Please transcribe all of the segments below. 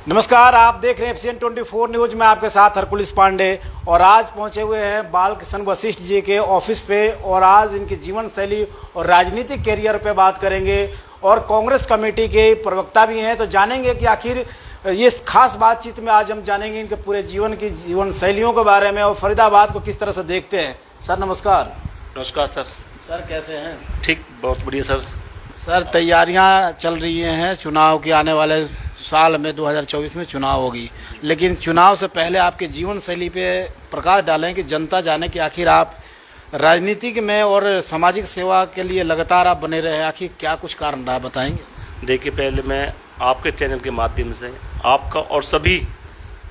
नमस्कार, आप देख रहे हैं एफसीएन 24 न्यूज में आपके साथ हरकुलिस पांडे। और आज पहुंचे हुए हैं बालकृष्ण वशिष्ठ जी के ऑफिस पे और आज इनकी जीवन शैली और राजनीतिक कैरियर पे बात करेंगे। और कांग्रेस कमेटी के प्रवक्ता भी हैं, तो जानेंगे कि आखिर ये खास बातचीत में आज हम जानेंगे इनके पूरे जीवन की जीवन शैलियों के बारे में और फरीदाबाद को किस तरह से देखते हैं। सर नमस्कार। नमस्कार सर। सर कैसे हैं? ठीक, बहुत बढ़िया सर। सर तैयारियां चल रही हैं चुनाव की, आने वाले साल में 2024 में चुनाव होगी, लेकिन चुनाव से पहले आपके जीवन शैली पे प्रकाश डालें कि जनता जाने कि आखिर आप राजनीतिक में और सामाजिक सेवा के लिए लगातार आप बने रहे, आखिर क्या कुछ कारण रहा, बताएंगे? देखिए, पहले मैं आपके चैनल के माध्यम से आपका और सभी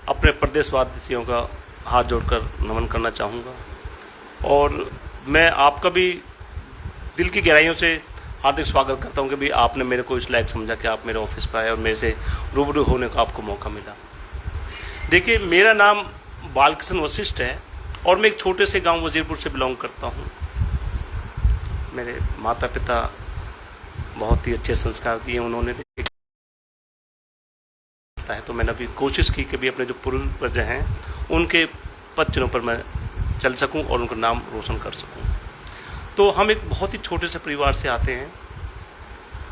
अपने प्रदेशवासियों का हाथ जोड़कर नमन करना चाहूँगा और मैं आपका भी दिल की गहराइयों से हार्दिक स्वागत करता हूं कि भी आपने मेरे को इस लायक समझा कि आप मेरे ऑफिस पर आए और मेरे से रूबरू होने का आपको मौका मिला। देखिए, मेरा नाम बालकृष्ण वशिष्ठ है और मैं एक छोटे से गांव वजीरपुर से बिलोंग करता हूं। मेरे माता पिता बहुत ही अच्छे संस्कार दिए उन्होंने, तो मैंने अभी कोशिश की कि भी अपने जो पूर्वज हैं उनके पद चिन्हों पर मैं चल सकूँ और उनका नाम रोशन कर सकूँ। तो हम एक बहुत ही छोटे से परिवार से आते हैं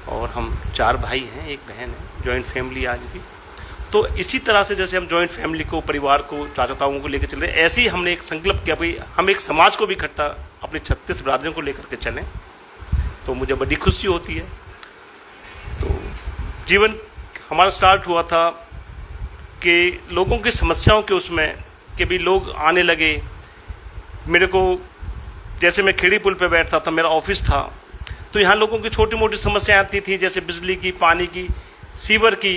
और हम 4 भाई हैं, एक बहन है, जॉइंट फैमिली आज भी। तो इसी तरह से जैसे हम जॉइंट फैमिली को, परिवार को, चाचाताओं को लेकर चल रहे हैं, ऐसे ही हमने एक संकल्प किया भाई हम एक समाज को भी इकट्ठा अपने 36 बिरादरियों को लेकर के चलें। तो मुझे बड़ी खुशी होती है। तो जीवन हमारा स्टार्ट हुआ था कि लोगों की समस्याओं के उसमें कि भी लोग आने लगे। मेरे को जैसे मैं खेड़ी पुल पे बैठता था, मेरा ऑफिस था, तो यहाँ लोगों की छोटी मोटी समस्याएं आती थी, जैसे बिजली की, पानी की, सीवर की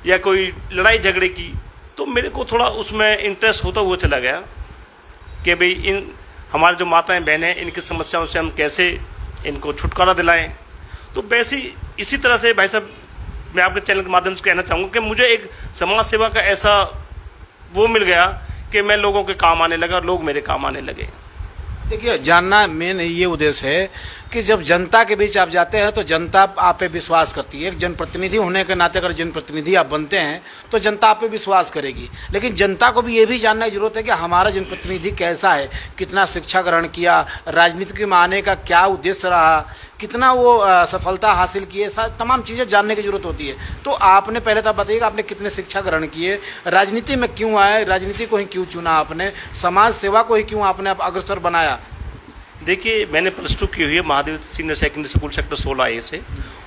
या कोई लड़ाई झगड़े की। तो मेरे को थोड़ा उसमें इंटरेस्ट होता हुआ चला गया कि भाई इन हमारे जो माताएं बहनें हैं इनकी समस्याओं से हम कैसे इनको छुटकारा दिलाएं। तो वैसे इसी तरह से भाई साहब मैं आपके चैनल के माध्यम से कहना चाहूँगा कि मुझे एक समाज सेवा का ऐसा वो मिल गया कि मैं लोगों के काम आने लगा और लोग मेरे काम आने लगे। देखिए, जानना मेन ये उद्देश्य है कि जब जनता के बीच आप जाते हैं तो जनता आप पे विश्वास करती है। एक जनप्रतिनिधि होने के नाते अगर जनप्रतिनिधि आप बनते हैं तो जनता आप पे विश्वास करेगी, लेकिन जनता को भी ये भी जानने की जरूरत है कि हमारा जनप्रतिनिधि कैसा है, कितना शिक्षा ग्रहण किया, राजनीति में आने का क्या उद्देश्य रहा, कितना वो सफलता हासिल किए, तमाम चीज़ें जानने की जरूरत होती है। तो आपने पहले तो बताइएगा आपने कितने शिक्षा ग्रहण किए, राजनीति में क्यों आए, राजनीति को ही क्यों चुना आपने, समाज सेवा को ही क्यों आपने अग्रसर बनाया? देखिए, मैंने +2 की हुई है Mahadev senior secondary school sector 16A से।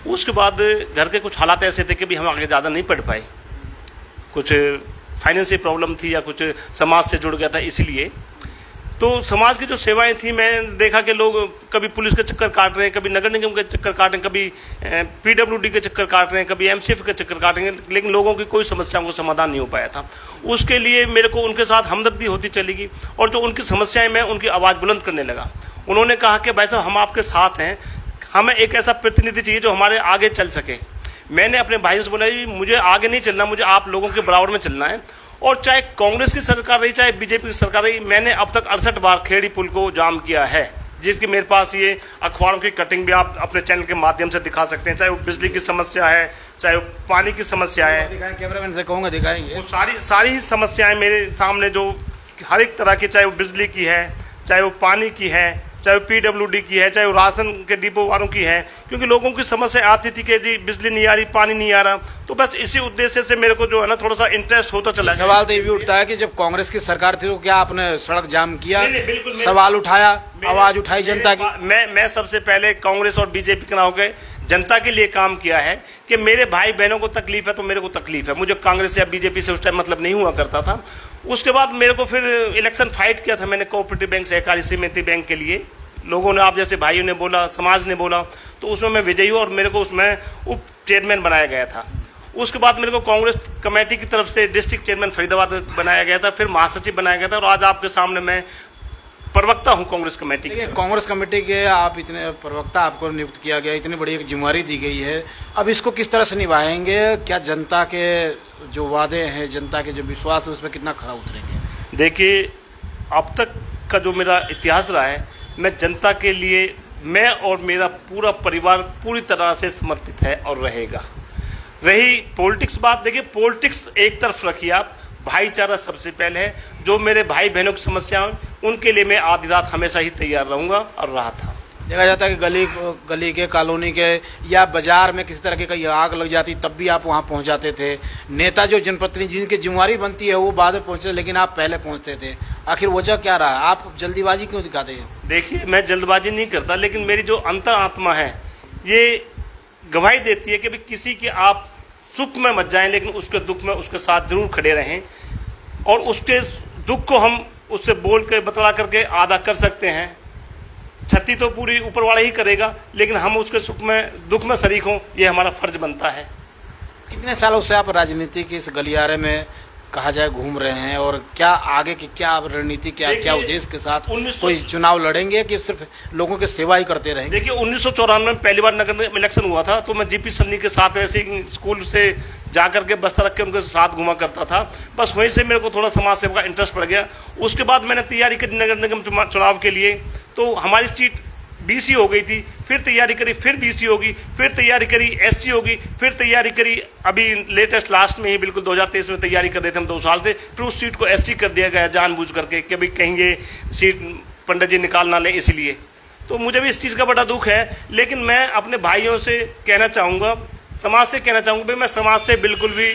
उसके बाद घर के कुछ हालात ऐसे थे कि भी हम आगे ज़्यादा नहीं पढ़ पाए, कुछ फाइनेंशियल प्रॉब्लम थी या कुछ समाज से जुड़ गया था, इसलिए। तो समाज की जो सेवाएं थी, मैं देखा कि लोग कभी पुलिस के चक्कर काट रहे हैं, कभी नगर निगम के चक्कर काट रहे हैं, कभी PWD के चक्कर काट रहे हैं, कभी MCF के चक्कर काट रहे हैं, लेकिन लोगों की कोई समस्याओं को समाधान नहीं हो पाया था। उसके लिए मेरे को उनके साथ हमदर्दी होती चली गई और जो उनकी समस्याएं, मैं उनकी आवाज़ बुलंद करने लगा। उन्होंने कहा कि भाई साहब हम आपके साथ हैं, हमें एक ऐसा प्रतिनिधि चाहिए जो हमारे आगे चल सके। मैंने अपने भाइयों से बोला मुझे आगे नहीं चलना, मुझे आप लोगों के बराबर में चलना है। और चाहे कांग्रेस की सरकार रही, चाहे बीजेपी की सरकार रही, मैंने अब तक 68 बार खेड़ी पुल को जाम किया है, जिसकी मेरे पास ये अखबारों की कटिंग भी आप अपने चैनल के माध्यम से दिखा सकते हैं। चाहे वो बिजली की समस्या है, चाहे वो पानी की समस्या है, कैमरामैन से कहूँगा दिखाएंगे, वो सारी ही समस्याएं मेरे सामने, जो हर एक तरह की, चाहे वो बिजली की है, चाहे वो पानी की है, चाहे वो PWD की है, चाहे वो राशन के डिपो वालों की है। क्योंकि लोगों की समस्या आती थी कि जी बिजली नहीं आ रही, पानी नहीं आ रहा। तो बस इसी उद्देश्य से मेरे को जो है ना थोड़ा सा इंटरेस्ट होता चला। सवाल तो ये भी उठता है कि जब कांग्रेस की सरकार थी तो क्या आपने सड़क जाम किया? बिल्कुल सवाल उठाया, आवाज उठाई जनता की। मैं सबसे पहले कांग्रेस और बीजेपी के ना होकर जनता के लिए काम किया है कि मेरे भाई बहनों को तकलीफ है तो मेरे को तकलीफ है। मुझे कांग्रेस या बीजेपी से उस टाइम मतलब नहीं हुआ करता था। उसके बाद मेरे को फिर इलेक्शन फाइट किया था मैंने कोऑपरेटिव बैंक, सहकारी समिति बैंक के लिए। लोगों ने, आप जैसे भाइयों ने बोला, समाज ने बोला, तो उसमें मैं विजयी हुआ और मेरे को उसमें उप चेयरमैन बनाया गया था। उसके बाद मेरे को कांग्रेस कमेटी की तरफ से डिस्ट्रिक्ट चेयरमैन फरीदाबाद बनाया गया था, फिर महासचिव बनाया गया था और आज आपके सामने मैं प्रवक्ता हूं कांग्रेस कमेटी की। कांग्रेस कमेटी के आप इतने प्रवक्ता आपको नियुक्त किया गया, इतनी बड़ी एक जिम्मेवारी दी गई है, अब इसको किस तरह से निभाएंगे? क्या जनता के जो वादे हैं, जनता के जो विश्वास है, उस पर कितना खरा उतरेंगे? देखिए, अब तक का जो मेरा इतिहास रहा है, मैं जनता के लिए, मैं और मेरा पूरा परिवार पूरी तरह से समर्पित है और रहेगा। रही पॉलिटिक्स बात, देखिए पॉलिटिक्स एक तरफ रखिए आप, भाईचारा सबसे पहले है। जो मेरे भाई बहनों की समस्याएं उनके लिए मैं आधी रात हमेशा ही तैयार रहूंगा और रहा था। देखा जाता है कि गली के, कॉलोनी के या बाजार में किसी तरह की कहीं आग लग जाती तब भी आप वहां पहुंच जाते थे। नेता जो जनप्रतिनिधि जिनकी जिम्मेवारी बनती है वो बाद में पहुंचते, लेकिन आप पहले पहुंचते थे। आखिर वजह क्या रहा? आप जल्दीबाजी क्यों दिखाते हैं? देखिए मैं जल्दबाजी नहीं करता, लेकिन मेरी जो अंतर आत्मा है ये गवाही देती है कि भाई किसी के आप सुख में मत जाएं, लेकिन उसके दुख में उसके साथ जरूर खड़े रहें। और उसके दुख को हम उससे बोल के बतला करके आधा कर सकते हैं। क्षति तो पूरी ऊपर वाला ही करेगा, लेकिन हम उसके सुख में दुख में शरीक हों, ये हमारा फर्ज बनता है। कितने सालों से आप राजनीति के इस गलियारे में कहा जाए घूम रहे हैं, और क्या आगे की क्या रणनीति, क्या उद्देश्य के साथ कोई चुनाव लड़ेंगे कि सिर्फ लोगों की सेवा ही करते रहेंगे? देखिए 1994 में पहली बार नगर में इलेक्शन हुआ था, तो मैं जीपी सन्नी के साथ ऐसे ही स्कूल से जाकर के बस्ता रख के उनके साथ घुमा करता था। बस वहीं से मेरे को थोड़ा समाज सेवा का इंटरेस्ट पड़ गया। उसके बाद मैंने तैयारी करी नगर निगम चुनाव के लिए, तो हमारी सीट बीसी हो गई थी, फिर तैयारी करी, फिर बीसी होगी, फिर तैयारी करी एससी होगी, फिर तैयारी करी अभी लेटेस्ट लास्ट में ही बिल्कुल 2023 में तैयारी कर रहे थे हम 2 साल से, फिर उस सीट को एससी कर दिया गया जानबूझ करके कि भाई कहीं ये सीट पंडित जी निकाल ना ले, इसलिए। तो मुझे भी इस चीज़ का बड़ा दुख है, लेकिन मैं अपने भाइयों से कहना चाहूँगा, समाज से कहना चाहूँगा, भाई मैं समाज से बिल्कुल भी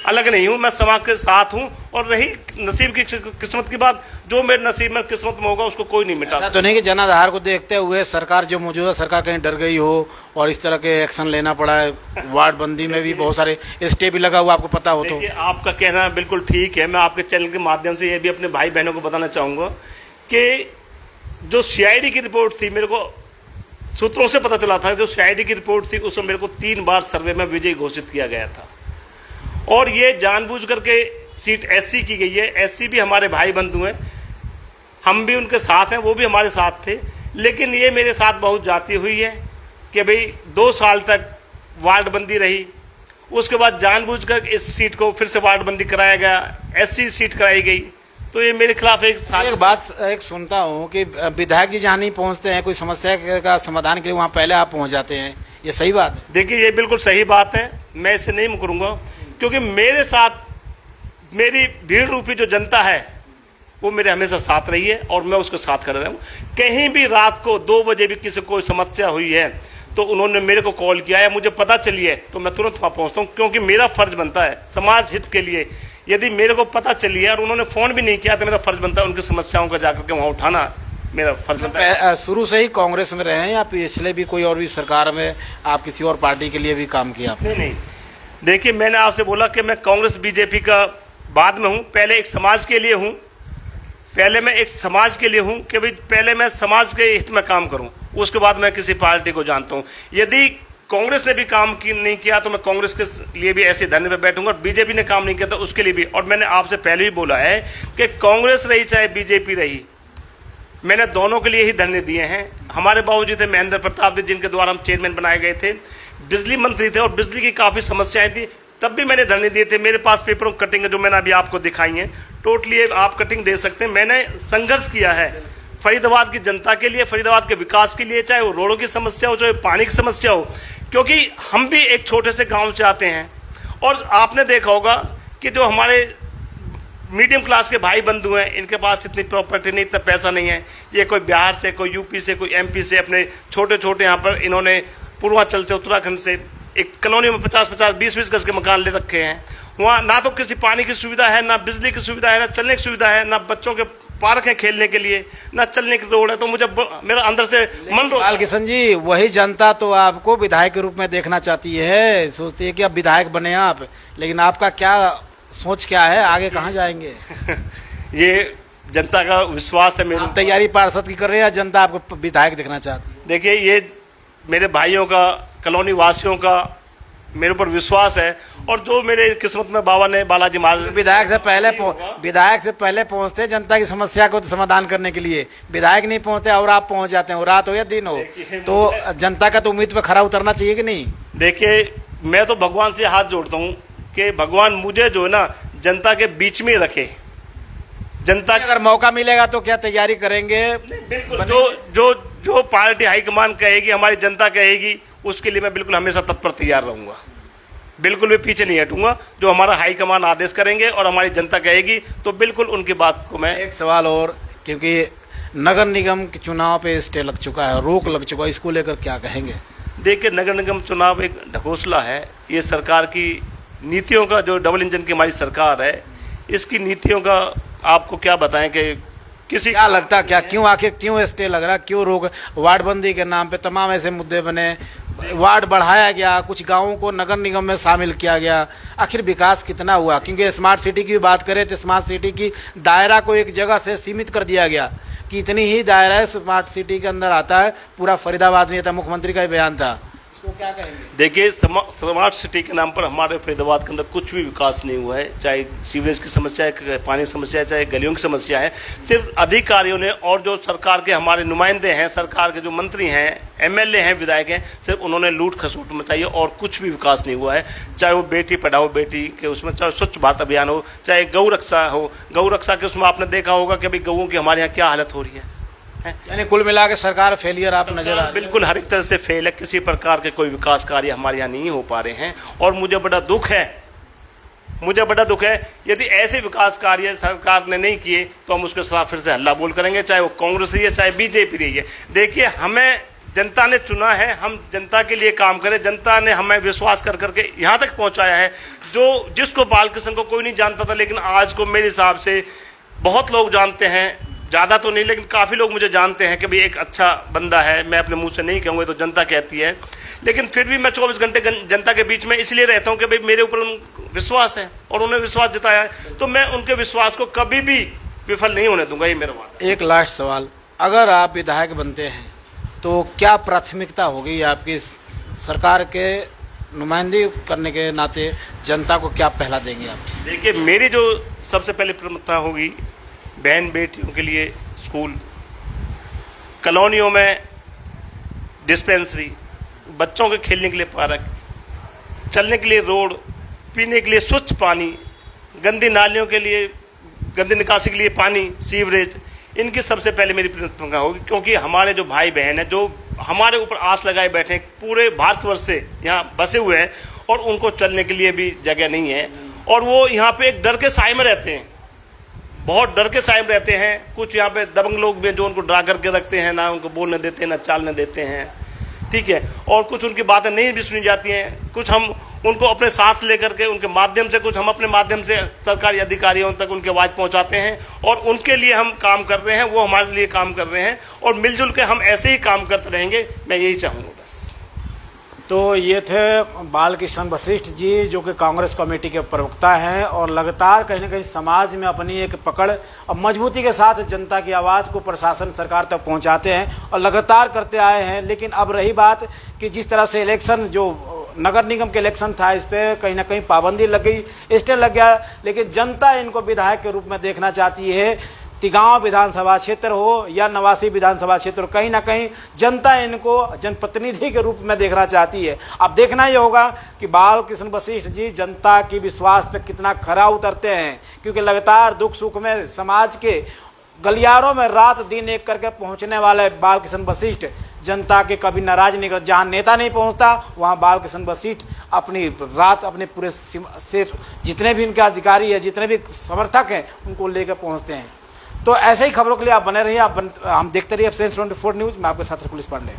अलग नहीं हूँ, मैं समाज के साथ हूँ। और रही नसीब की किस्मत की बात, जो मेरे नसीब में किस्मत में होगा उसको कोई नहीं मिटा। ऐसा तो नहीं कि जनाधार को देखते हुए सरकार, जो मौजूदा सरकार कहीं डर गई हो और इस तरह के एक्शन लेना पड़ा है? वार्ड बंदी में भी बहुत सारे स्टे भी लगा हुआ, आपको पता हो तो? देखिए आपका कहना बिल्कुल ठीक है। मैं आपके चैनल के माध्यम से ये भी अपने भाई बहनों को बताना चाहूँगा कि जो सीआईडी की रिपोर्ट थी, मेरे को सूत्रों से पता चला था, जो सीआईडी की रिपोर्ट थी उसमें मेरे को 3 बार सर्वे में विजयी घोषित किया गया था। और ये जानबूझ करके सीट एससी की गई है। एससी भी हमारे भाई बंधु हैं, हम भी उनके साथ हैं, वो भी हमारे साथ थे। लेकिन ये मेरे साथ बहुत जाती हुई है कि भाई 2 साल तक वार्ड बंदी रही, उसके बाद जानबूझकर इस सीट को फिर से वार्ड बंदी कराया गया, एससी सीट कराई गई। तो ये मेरे खिलाफ एक बात सुनता हूँ कि विधायक जी जहाँ नहीं पहुँचते हैं कोई समस्या का समाधान के लिए, वहाँ पहले आप पहुँच जाते हैं, ये सही बात है? देखिए ये बिल्कुल सही बात है, मैं इसे नहीं मुकरूंगा, क्योंकि मेरे साथ मेरी भीड़ रूपी जो जनता है वो मेरे हमेशा साथ रही है और मैं उसके साथ खड़ा रहा हूँ। कहीं भी रात को 2 बजे भी किसी को कोई समस्या हुई है तो उन्होंने मेरे को कॉल किया है, मुझे पता चली है तो मैं तुरंत वहाँ पहुँचता हूँ, क्योंकि मेरा फर्ज बनता है समाज हित के लिए। यदि मेरे को पता चली है और उन्होंने फ़ोन भी नहीं किया तो मेरा फर्ज बनता है उनकी समस्याओं का जाकर के वहाँ उठाना, मेरा फर्ज बनता है। शुरू से ही कांग्रेस में रहे हैं या पिछले भी कोई और भी सरकार में आप किसी और पार्टी के लिए भी काम किया? नहीं, देखिए मैंने आपसे बोला कि मैं कांग्रेस बीजेपी का बाद में हूँ, पहले एक समाज के लिए हूँ। पहले मैं एक समाज के लिए हूँ कि भाई पहले मैं समाज के हित में काम करूँ, उसके बाद मैं किसी पार्टी को जानता हूँ। यदि कांग्रेस ने भी काम नहीं किया तो मैं कांग्रेस के लिए भी ऐसे धरने पर बैठूंगा, और बीजेपी ने काम नहीं किया तो उसके लिए भी। और मैंने आपसे पहले भी बोला है कि कांग्रेस रही चाहे बीजेपी रही, मैंने दोनों के लिए ही धरने दिए हैं। हमारे बाबूजी थे महेंद्र प्रताप जी, जिनके द्वारा हम चेयरमैन बनाए गए थे, बिजली मंत्री थे और बिजली की काफ़ी समस्याएं थी, तब भी मैंने धरने दिए थे। मेरे पास पेपरों की कटिंग है जो मैंने अभी आपको दिखाई है, टोटली आप कटिंग दे सकते हैं। मैंने संघर्ष किया है फरीदाबाद की जनता के लिए, फरीदाबाद के विकास के लिए, चाहे वो रोडों की समस्या हो, चाहे पानी की समस्या हो, क्योंकि हम भी एक छोटे से गाँव से आते हैं। और आपने देखा होगा कि जो हमारे मीडियम क्लास के भाई बंधु हैं, इनके पास इतनी प्रॉपर्टी नहीं, इतना पैसा नहीं है। ये कोई बिहार से, कोई यूपी से, कोई एमपी से, अपने छोटे छोटे यहाँ पर इन्होंने पूर्वांचल से, उत्तराखंड से एक कॉलोनी में 50-50, 20-20 गज के मकान ले रखे हैं। वहाँ ना तो किसी पानी की सुविधा है, ना बिजली की सुविधा है, ना चलने की सुविधा है, ना बच्चों के पार्क है खेलने के लिए, ना चलने की रोड है। तो मुझे मेरा अंदर से मन लाल किशन जी, वही जनता तो आपको विधायक के रूप में देखना चाहती है, सोचती है कि अब विधायक बने आप, लेकिन आपका क्या सोच क्या है, आगे कहाँ जाएंगे? ये जनता का विश्वास है मेरी। तैयारी पार्षद की कर रहे हैं या जनता आपको विधायक देखना चाहती है? देखिए ये मेरे भाइयों का, कॉलोनी वासियों का मेरे ऊपर विश्वास है, और जो मेरे किस्मत में बाबा ने, बालाजी महाराज विधायक से पहले पहुंचते जनता की समस्या को समाधान करने के लिए, विधायक नहीं पहुंचते और आप पहुंच जाते हैं, रात हो या दिन हो, तो जनता का तो उम्मीद पे खरा उतरना चाहिए कि नहीं? देखिए मैं तो भगवान से हाथ जोड़ता हूँ कि भगवान मुझे जो है ना जनता के बीच में रखे। जनता अगर मौका मिलेगा तो क्या तैयारी करेंगे? बिल्कुल, जो पार्टी हाईकमान कहेगी, हमारी जनता कहेगी, उसके लिए मैं बिल्कुल हमेशा तत्पर तैयार रहूंगा। बिल्कुल भी पीछे नहीं हटूंगा। जो हमारा हाईकमान आदेश करेंगे और हमारी जनता कहेगी तो बिल्कुल उनकी बात को मैं। एक सवाल और, क्योंकि नगर निगम के चुनाव पे स्टे लग चुका है, रोक लग चुका है, इसको लेकर क्या कहेंगे? देखिए, नगर निगम चुनाव एक ढकोसला है। ये सरकार की नीतियों का, जो डबल इंजन की हमारी सरकार है, इसकी नीतियों का आपको क्या बताएं कि किसी क्या लगता, क्या क्यों आखिर क्यों स्टे लग रहा, क्यों रोक? वार्ड बंदी के नाम पे तमाम ऐसे मुद्दे बने, वार्ड बढ़ाया गया, कुछ गांवों को नगर निगम में शामिल किया गया, आखिर विकास कितना हुआ? क्योंकि स्मार्ट सिटी की भी बात करें तो स्मार्ट सिटी की दायरा को एक जगह से सीमित कर दिया गया कि इतनी ही दायरा स्मार्ट सिटी के अंदर आता है, पूरा फरीदाबाद नहीं था, मुख्यमंत्री का ही बयान था। इसको क्या कहेंगे? देखिए, स्मार्ट सिटी के नाम पर हमारे फरीदाबाद के अंदर कुछ भी विकास नहीं हुआ है। चाहे सीवरेज की समस्या है, पानी की समस्या है, चाहे गलियों की समस्या है। सिर्फ अधिकारियों ने और जो सरकार के हमारे नुमाइंदे हैं, सरकार के जो मंत्री हैं, एमएलए हैं, विधायक हैं, सिर्फ उन्होंने लूट खसोट मचाई है और कुछ भी विकास नहीं हुआ है। चाहे वो बेटी पढ़ाओ बेटी के उसमें, चाहे स्वच्छ भारत अभियान हो, चाहे गौ रक्षा हो, गौ रक्षा के उसमें आपने देखा होगा कि अभी गौओं की हमारे यहाँ क्या हालत हो रही है। यानी कुल मिला के सरकार फेलियर आप नजर आ रही है? बिल्कुल हर एक तरह से फेल है। किसी प्रकार के कोई विकास कार्य हमारे यहाँ नहीं हो पा रहे हैं और मुझे बड़ा दुख है। यदि ऐसे विकास कार्य सरकार ने नहीं किए तो हम उसके खिलाफ फिर से हल्ला बोल करेंगे, चाहे वो कांग्रेस रही है, चाहे बीजेपी रही है। देखिए, हमें जनता ने चुना है, हम जनता के लिए काम करें। जनता ने हमें विश्वास कर करके यहाँ तक पहुँचाया है। जिसको बालकृष्ण को कोई नहीं जानता था, लेकिन आज को मेरे हिसाब से बहुत लोग जानते हैं, ज़्यादा तो नहीं लेकिन काफ़ी लोग मुझे जानते हैं कि भाई एक अच्छा बंदा है। मैं अपने मुंह से नहीं कहूँगा, तो जनता कहती है, लेकिन फिर भी मैं 24 घंटे जनता के बीच में इसलिए रहता हूँ कि भाई मेरे ऊपर विश्वास है और उन्हें विश्वास जताया है, तो मैं उनके विश्वास को कभी भी विफल नहीं होने दूंगा। ये मेरा वादा। एक लास्ट सवाल, अगर आप विधायक बनते हैं तो क्या प्राथमिकता होगी आपकी? सरकार के नुमाइंदगी करने के नाते जनता को क्या पहला देंगे आप? देखिए, मेरी जो सबसे पहले प्राथमिकता होगी, बहन बेटियों के लिए स्कूल, कॉलोनियों में डिस्पेंसरी, बच्चों के खेलने के लिए पार्क, चलने के लिए रोड, पीने के लिए स्वच्छ पानी, गंदी नालियों के लिए, गंदी निकासी के लिए पानी, सीवरेज, इनकी सबसे पहले मेरी प्राथमिकता होगी। क्योंकि हमारे जो भाई बहन हैं, जो हमारे ऊपर आस लगाए बैठे हैं, पूरे भारतवर्ष से यहाँ बसे हुए हैं और उनको चलने के लिए भी जगह नहीं है और वो यहाँ पे एक डर के साए में रहते हैं, बहुत डर के साए में रहते हैं। कुछ यहाँ पे दबंग लोग भी जो उनको डरा करके रखते हैं, ना उनको बोलने देते हैं, ना चालने देते हैं, ठीक है। और कुछ उनकी बातें नहीं भी सुनी जाती हैं। कुछ हम उनको अपने साथ लेकर के उनके माध्यम से, कुछ हम अपने माध्यम से सरकारी अधिकारियों तक उनकी आवाज़ पहुंचाते हैं और उनके लिए हम काम कर रहे हैं, वो हमारे लिए काम कर रहे हैं और मिलजुल के हम ऐसे ही काम करते रहेंगे। मैं यही चाहूँगा बस। तो ये थे बालकृष्ण वशिष्ठ जी, जो कि कांग्रेस कमेटी के प्रवक्ता हैं और लगातार कहीं ना कहीं समाज में अपनी एक पकड़ और मजबूती के साथ जनता की आवाज़ को प्रशासन सरकार तक पहुंचाते हैं और लगातार करते आए हैं। लेकिन अब रही बात कि जिस तरह से इलेक्शन, जो नगर निगम के इलेक्शन था, इस पर कहीं ना कहीं पाबंदी लग गई, स्टे लग गया, लेकिन जनता इनको विधायक के रूप में देखना चाहती है। तिगांव विधानसभा क्षेत्र हो या नवासी विधानसभा क्षेत्र, कहीं ना कहीं जनता इनको जनप्रतिनिधि के रूप में देखना चाहती है। अब देखना ये होगा कि बालकृष्ण वशिष्ठ जी जनता की विश्वास पे कितना खरा उतरते हैं, क्योंकि लगातार दुख सुख में समाज के गलियारों में रात दिन एक करके पहुंचने वाले बालकृष्ण वशिष्ठ जनता के कभी नाराज नहीं करते। जहाँ नेता नहीं पहुंचता वहाँ बालकृष्ण वशिष्ठ अपनी रात अपने पूरे से जितने भी इनके अधिकारी है, जितने भी समर्थक हैं, उनको लेकर पहुँचते हैं। तो ऐसे ही खबरों के लिए आप बने रहिए, हम देखते रहिए एब्सेंस 24 न्यूज़। मैं आपके साथ पुलिस पांडे।